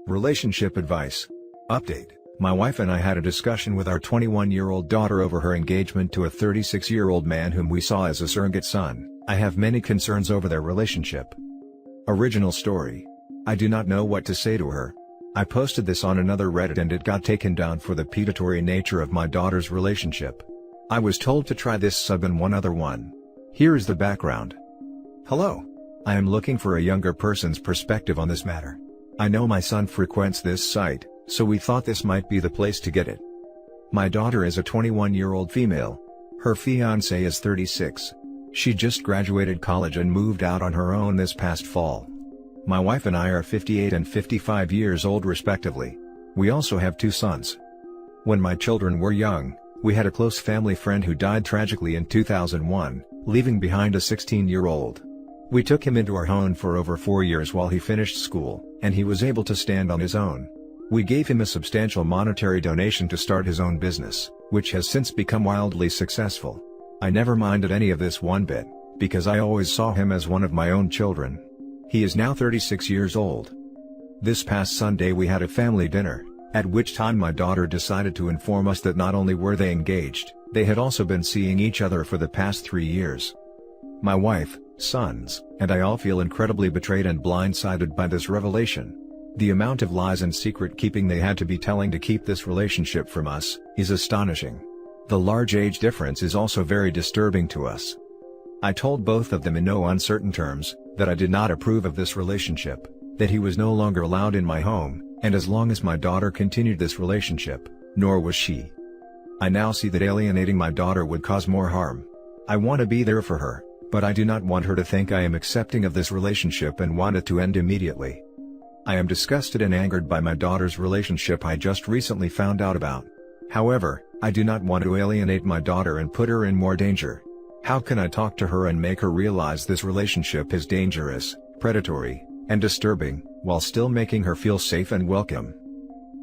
Relationship advice. Update. My wife and I had a discussion with our 21-year-old daughter over her engagement to a 36-year-old man whom we saw as a surrogate son. I have many concerns over their relationship. Original story. I do not know what to say to her. I posted this on another Reddit and it got taken down for the predatory nature of my daughter's relationship. I was told to try this sub and one other one. Here is the background. Hello. I am looking for a younger person's perspective on this matter. I know my son frequents this site, so we thought this might be the place to get it. My daughter is a 21-year-old female. Her fiancé is 36. She just graduated college and moved out on her own this past fall. My wife and I are 58 and 55 years old respectively. We also have 2 sons. When my children were young, we had a close family friend who died tragically in 2001, leaving behind a 16-year-old. We took him into our home for over 4 years while he finished school, and he was able to stand on his own. We gave him a substantial monetary donation to start his own business, which has since become wildly successful. I never minded any of this one bit, because I always saw him as one of my own children. He is now 36 years old. This past Sunday we had a family dinner, at which time my daughter decided to inform us that not only were they engaged, they had also been seeing each other for the past 3 years. My wife, sons, and I all feel incredibly betrayed and blindsided by this revelation. The amount of lies and secret keeping they had to be telling to keep this relationship from us is astonishing. The large age difference is also very disturbing to us. I told both of them in no uncertain terms that I did not approve of this relationship, that he was no longer allowed in my home, and as long as my daughter continued this relationship, nor was she. I now see that alienating my daughter would cause more harm. I want to be there for her, but I do not want her to think I am accepting of this relationship and want it to end immediately. I am disgusted and angered by my daughter's relationship I just recently found out about. However, I do not want to alienate my daughter and put her in more danger. How can I talk to her and make her realize this relationship is dangerous, predatory, and disturbing, while still making her feel safe and welcome?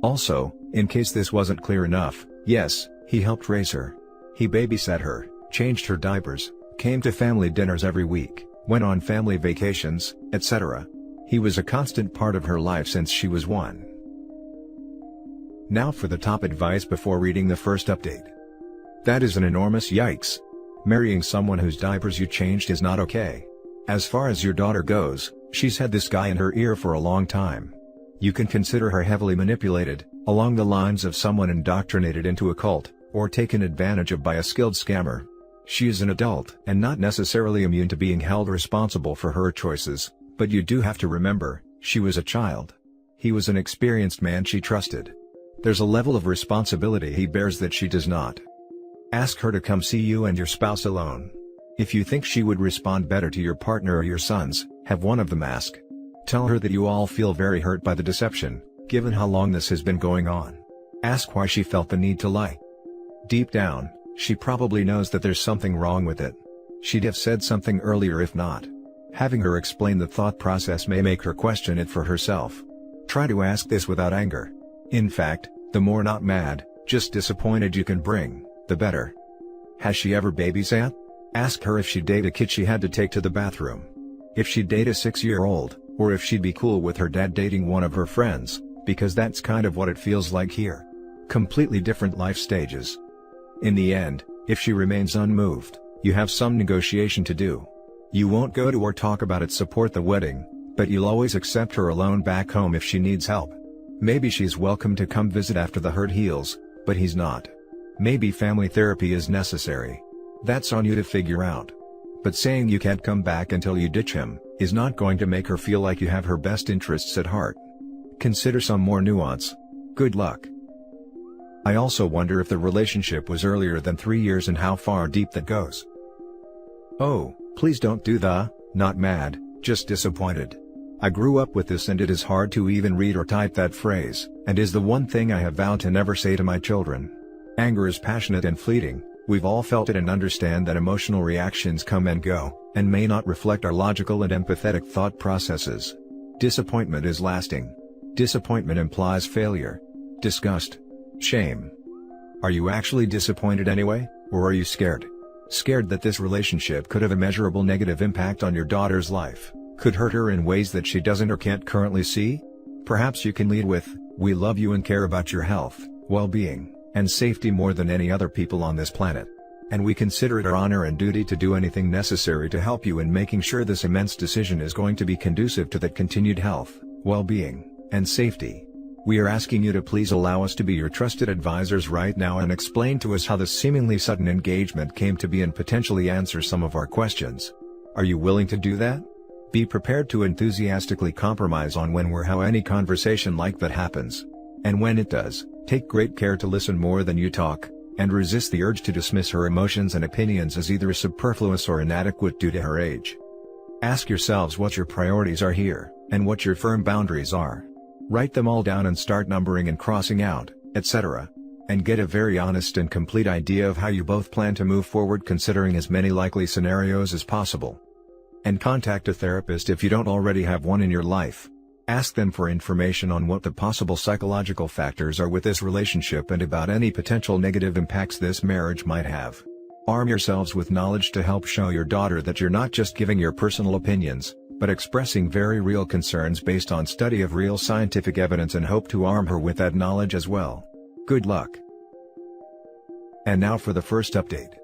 Also, in case this wasn't clear enough, yes, he helped raise her. He babysat her, changed her diapers, came to family dinners every week, went on family vacations, etc. He was a constant part of her life since she was 1. Now for the top advice before reading the first update. That is an enormous yikes. Marrying someone whose diapers you changed is not okay. As far as your daughter goes, she's had this guy in her ear for a long time. You can consider her heavily manipulated, along the lines of someone indoctrinated into a cult, or taken advantage of by a skilled scammer. She is an adult and not necessarily immune to being held responsible for her choices, but you do have to remember, she was a child. He was an experienced man she trusted. There's a level of responsibility he bears that she does not. Ask her to come see you and your spouse alone. If you think she would respond better to your partner or your sons, have one of them ask. Tell her that you all feel very hurt by the deception, given how long this has been going on. Ask why she felt the need to lie. Deep down, she probably knows that there's something wrong with it. She'd have said something earlier if not. Having her explain the thought process may make her question it for herself. Try to ask this without anger. In fact, the more not mad, just disappointed you can bring, the better. Has she ever babysat? Ask her if she'd date a kid she had to take to the bathroom. If she'd date a 6-year-old, or if she'd be cool with her dad dating one of her friends, because that's kind of what it feels like here. Completely different life stages. In the end, if she remains unmoved, you have some negotiation to do. You won't go to or talk about it support the wedding, but you'll always accept her alone back home if she needs help. Maybe she's welcome to come visit after the hurt heals, but he's not. Maybe family therapy is necessary. That's on you to figure out. But saying you can't come back until you ditch him, is not going to make her feel like you have her best interests at heart. Consider some more nuance. Good luck. I also wonder if the relationship was earlier than 3 years and how far deep that goes. Oh, please don't do the, not mad, just disappointed. I grew up with this and it is hard to even read or type that phrase, and is the one thing I have vowed to never say to my children. Anger is passionate and fleeting, we've all felt it and understand that emotional reactions come and go, and may not reflect our logical and empathetic thought processes. Disappointment is lasting. Disappointment implies failure. Disgust. Shame. Are you actually disappointed anyway, or are you scared? Scared that this relationship could have a measurable negative impact on your daughter's life, could hurt her in ways that she doesn't or can't currently see? Perhaps you can lead with, "We love you and care about your health, well-being, and safety more than any other people on this planet. And we consider it our honor and duty to do anything necessary to help you in making sure this immense decision is going to be conducive to that continued health, well-being, and safety. We are asking you to please allow us to be your trusted advisors right now and explain to us how this seemingly sudden engagement came to be and potentially answer some of our questions. Are you willing to do that? Be prepared to enthusiastically compromise on when or how any conversation like that happens. And when it does, take great care to listen more than you talk, and resist the urge to dismiss her emotions and opinions as either superfluous or inadequate due to her age. Ask yourselves what your priorities are here, and what your firm boundaries are. Write them all down and start numbering and crossing out, etc. And get a very honest and complete idea of how you both plan to move forward considering as many likely scenarios as possible. And contact a therapist if you don't already have one in your life. Ask them for information on what the possible psychological factors are with this relationship and about any potential negative impacts this marriage might have. Arm yourselves with knowledge to help show your daughter that you're not just giving your personal opinions, but expressing very real concerns based on study of real scientific evidence, and hope to arm her with that knowledge as well. Good luck. And now for the first update.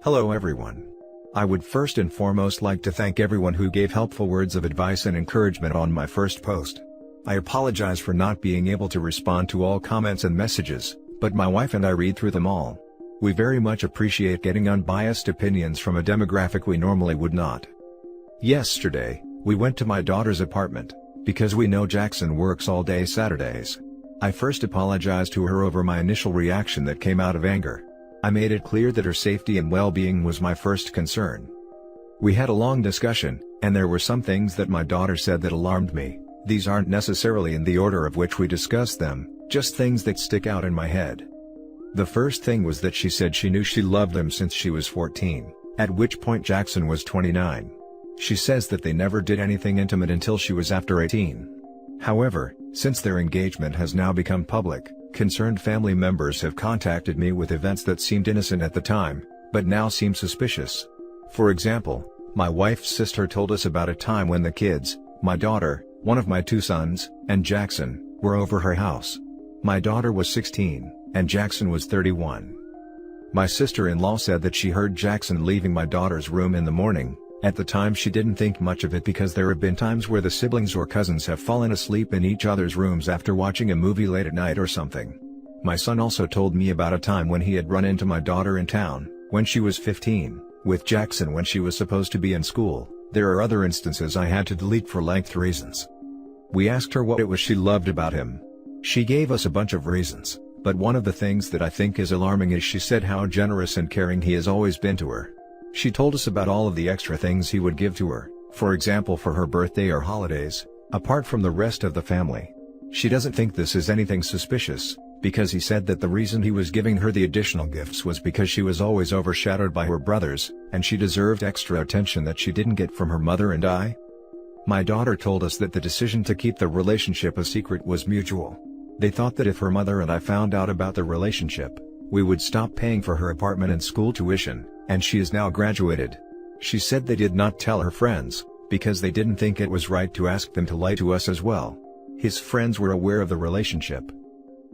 Hello everyone. I would first and foremost like to thank everyone who gave helpful words of advice and encouragement on my first post. I apologize for not being able to respond to all comments and messages, but my wife and I read through them all. We very much appreciate getting unbiased opinions from a demographic we normally would not. Yesterday, we went to my daughter's apartment, because we know Jackson works all day Saturdays. I first apologized to her over my initial reaction that came out of anger. I made it clear that her safety and well-being was my first concern. We had a long discussion, and there were some things that my daughter said that alarmed me. These aren't necessarily in the order of which we discussed them, just things that stick out in my head. The first thing was that she said she knew she loved him since she was 14, at which point Jackson was 29. She says that they never did anything intimate until she was after 18. However, since their engagement has now become public, concerned family members have contacted me with events that seemed innocent at the time, but now seem suspicious. For example, my wife's sister told us about a time when the kids, my daughter, one of my 2 sons, and Jackson, were over her house. My daughter was 16, and Jackson was 31. My sister-in-law said that she heard Jackson leaving my daughter's room in the morning. At the time she didn't think much of it because there have been times where the siblings or cousins have fallen asleep in each other's rooms after watching a movie late at night or something. My son also told me about a time when he had run into my daughter in town, when she was 15, with Jackson when she was supposed to be in school. There are other instances I had to delete for length reasons. We asked her what it was she loved about him. She gave us a bunch of reasons, but one of the things that I think is alarming is she said how generous and caring he has always been to her. She told us about all of the extra things he would give to her, for example for her birthday or holidays, apart from the rest of the family. She doesn't think this is anything suspicious, because he said that the reason he was giving her the additional gifts was because she was always overshadowed by her brothers, and she deserved extra attention that she didn't get from her mother and I. My daughter told us that the decision to keep the relationship a secret was mutual. They thought that if her mother and I found out about the relationship, we would stop paying for her apartment and school tuition, and she is now graduated. She said they did not tell her friends, because they didn't think it was right to ask them to lie to us as well. His friends were aware of the relationship.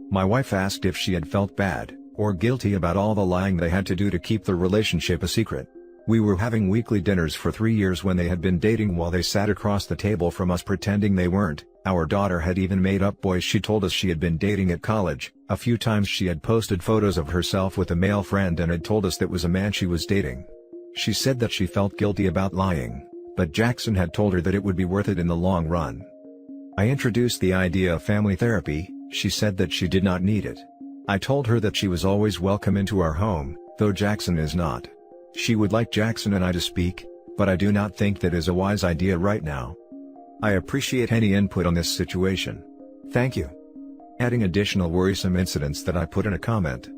My wife asked if she had felt bad, or guilty about all the lying they had to do to keep the relationship a secret. We were having weekly dinners for 3 years when they had been dating while they sat across the table from us pretending they weren't. Our daughter had even made up boys she told us she had been dating at college. A few times she had posted photos of herself with a male friend and had told us that was a man she was dating. She said that she felt guilty about lying, but Jackson had told her that it would be worth it in the long run. I introduced the idea of family therapy. She said that she did not need it. I told her that she was always welcome into our home, though Jackson is not. She would like Jackson and I to speak, but I do not think that is a wise idea right now. I appreciate any input on this situation. Thank you. Adding additional worrisome incidents that I put in a comment.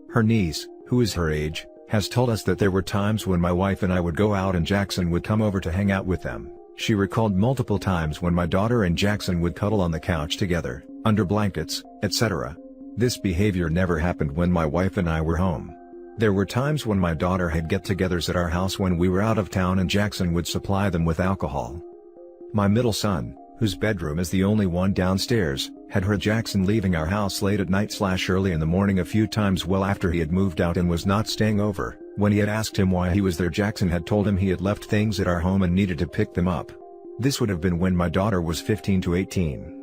Her niece, who is her age, has told us that there were times when my wife and I would go out and Jackson would come over to hang out with them. She recalled multiple times when my daughter and Jackson would cuddle on the couch together, under blankets, etc. This behavior never happened when my wife and I were home. There were times when my daughter had get-togethers at our house when we were out of town and Jackson would supply them with alcohol. My middle son, whose bedroom is the only one downstairs, had heard Jackson leaving our house late at night/early in the morning a few times well after he had moved out and was not staying over. When he had asked him why he was there, Jackson had told him he had left things at our home and needed to pick them up. This would have been when my daughter was 15 to 18.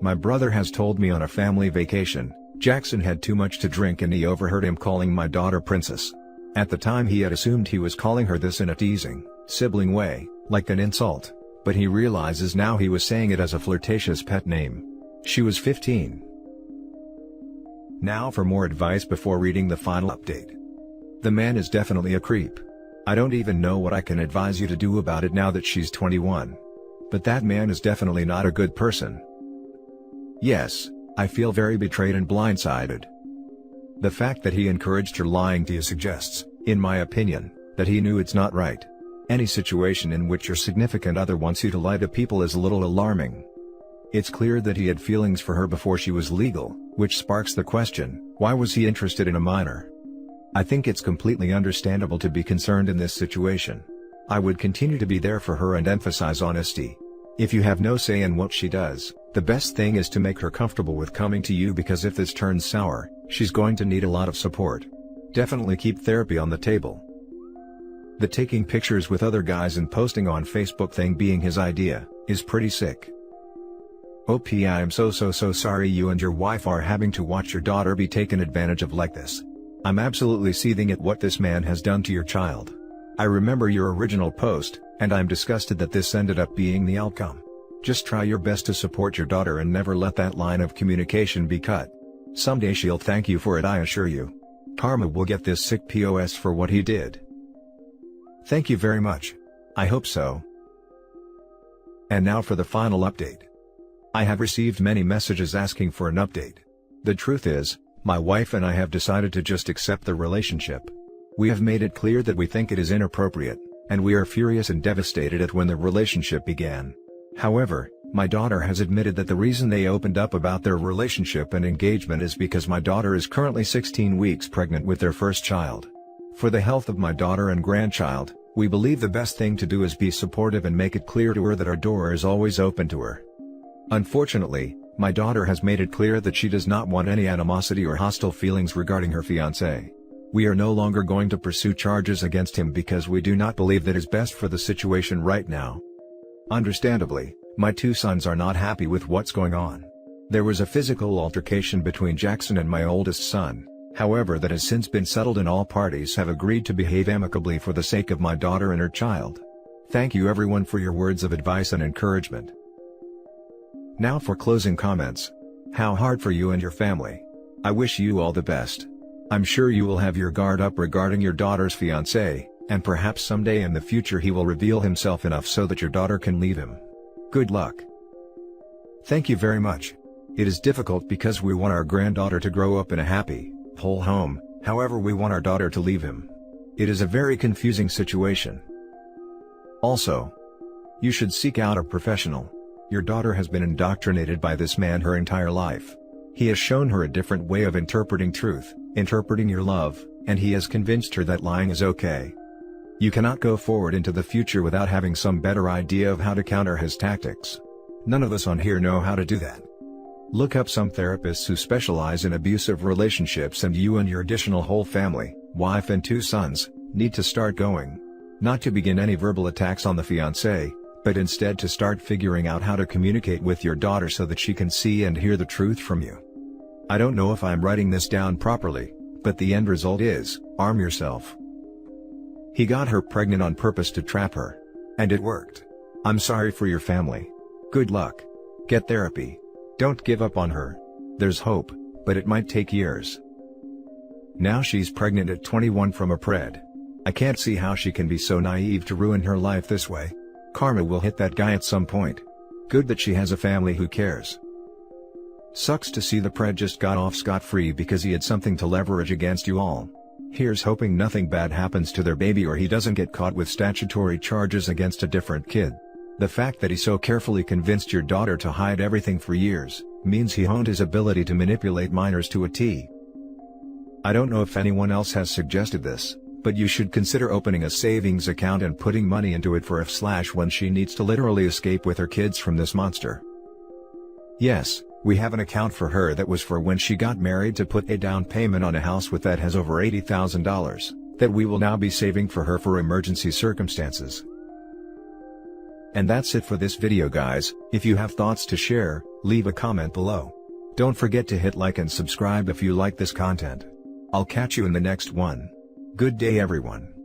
My brother has told me on a family vacation, Jackson had too much to drink and he overheard him calling my daughter Princess. At the time he had assumed he was calling her this in a teasing, sibling way, like an insult, but he realizes now he was saying it as a flirtatious pet name. She was 15. Now for more advice before reading the final update. The man is definitely a creep. I don't even know what I can advise you to do about it now that she's 21. But that man is definitely not a good person. Yes, I feel very betrayed and blindsided. The fact that he encouraged her lying to you suggests, in my opinion, that he knew it's not right. Any situation in which your significant other wants you to lie to people is a little alarming. It's clear that he had feelings for her before she was legal, which sparks the question, why was he interested in a minor? I think it's completely understandable to be concerned in this situation. I would continue to be there for her and emphasize honesty. If you have no say in what she does, the best thing is to make her comfortable with coming to you, because if this turns sour, she's going to need a lot of support. Definitely keep therapy on the table. The taking pictures with other guys and posting on Facebook thing being his idea, is pretty sick. OP, I am so sorry you and your wife are having to watch your daughter be taken advantage of like this. I'm absolutely seething at what this man has done to your child. I remember your original post, and I'm disgusted that this ended up being the outcome. Just try your best to support your daughter and never let that line of communication be cut. Someday she'll thank you for it, I assure you. Karma will get this sick POS for what he did. Thank you very much. I hope so. And now for the final update. I have received many messages asking for an update. The truth is, my wife and I have decided to just accept the relationship. We have made it clear that we think it is inappropriate, and we are furious and devastated at when the relationship began. However, my daughter has admitted that the reason they opened up about their relationship and engagement is because my daughter is currently 16 weeks pregnant with their first child. For the health of my daughter and grandchild, we believe the best thing to do is be supportive and make it clear to her that our door is always open to her. Unfortunately, my daughter has made it clear that she does not want any animosity or hostile feelings regarding her fiancé. We are no longer going to pursue charges against him because we do not believe that is best for the situation right now. Understandably, my two sons are not happy with what's going on. There was a physical altercation between Jackson and my oldest son, however that has since been settled and all parties have agreed to behave amicably for the sake of my daughter and her child. Thank you everyone for your words of advice and encouragement. Now for closing comments. How hard for you and your family. I wish you all the best. I'm sure you will have your guard up regarding your daughter's fiancé, and perhaps someday in the future he will reveal himself enough so that your daughter can leave him. Good luck. Thank you very much. It is difficult because we want our granddaughter to grow up in a happy, whole home, however we want our daughter to leave him. It is a very confusing situation. Also, you should seek out a professional. Your daughter has been indoctrinated by this man her entire life. He has shown her a different way of interpreting truth, interpreting your love, and he has convinced her that lying is okay. You cannot go forward into the future without having some better idea of how to counter his tactics. None of us on here know how to do that. Look up some therapists who specialize in abusive relationships, and you and your additional whole family, wife and two sons, need to start going. Not to begin any verbal attacks on the fiancé, but instead to start figuring out how to communicate with your daughter so that she can see and hear the truth from you. I don't know if I'm writing this down properly, but the end result is, arm yourself. He got her pregnant on purpose to trap her. And it worked. I'm sorry for your family. Good luck. Get therapy. Don't give up on her. There's hope, but it might take years. Now she's pregnant at 21 from a pred. I can't see how she can be so naive to ruin her life this way. Karma will hit that guy at some point. Good that she has a family who cares. Sucks to see the pred just got off scot-free because he had something to leverage against you all. Here's hoping nothing bad happens to their baby or he doesn't get caught with statutory charges against a different kid. The fact that he so carefully convinced your daughter to hide everything for years, means he honed his ability to manipulate minors to a T. I don't know if anyone else has suggested this, But you should consider opening a savings account and putting money into it for if/when she needs to literally escape with her kids from this monster. Yes, we have an account for her that was for when she got married to put a down payment on a house with that has over $80,000, that we will now be saving for her for emergency circumstances. And that's it for this video guys. If you have thoughts to share, leave a comment below. Don't forget to hit like and subscribe if you like this content. I'll catch you in the next one. Good day everyone.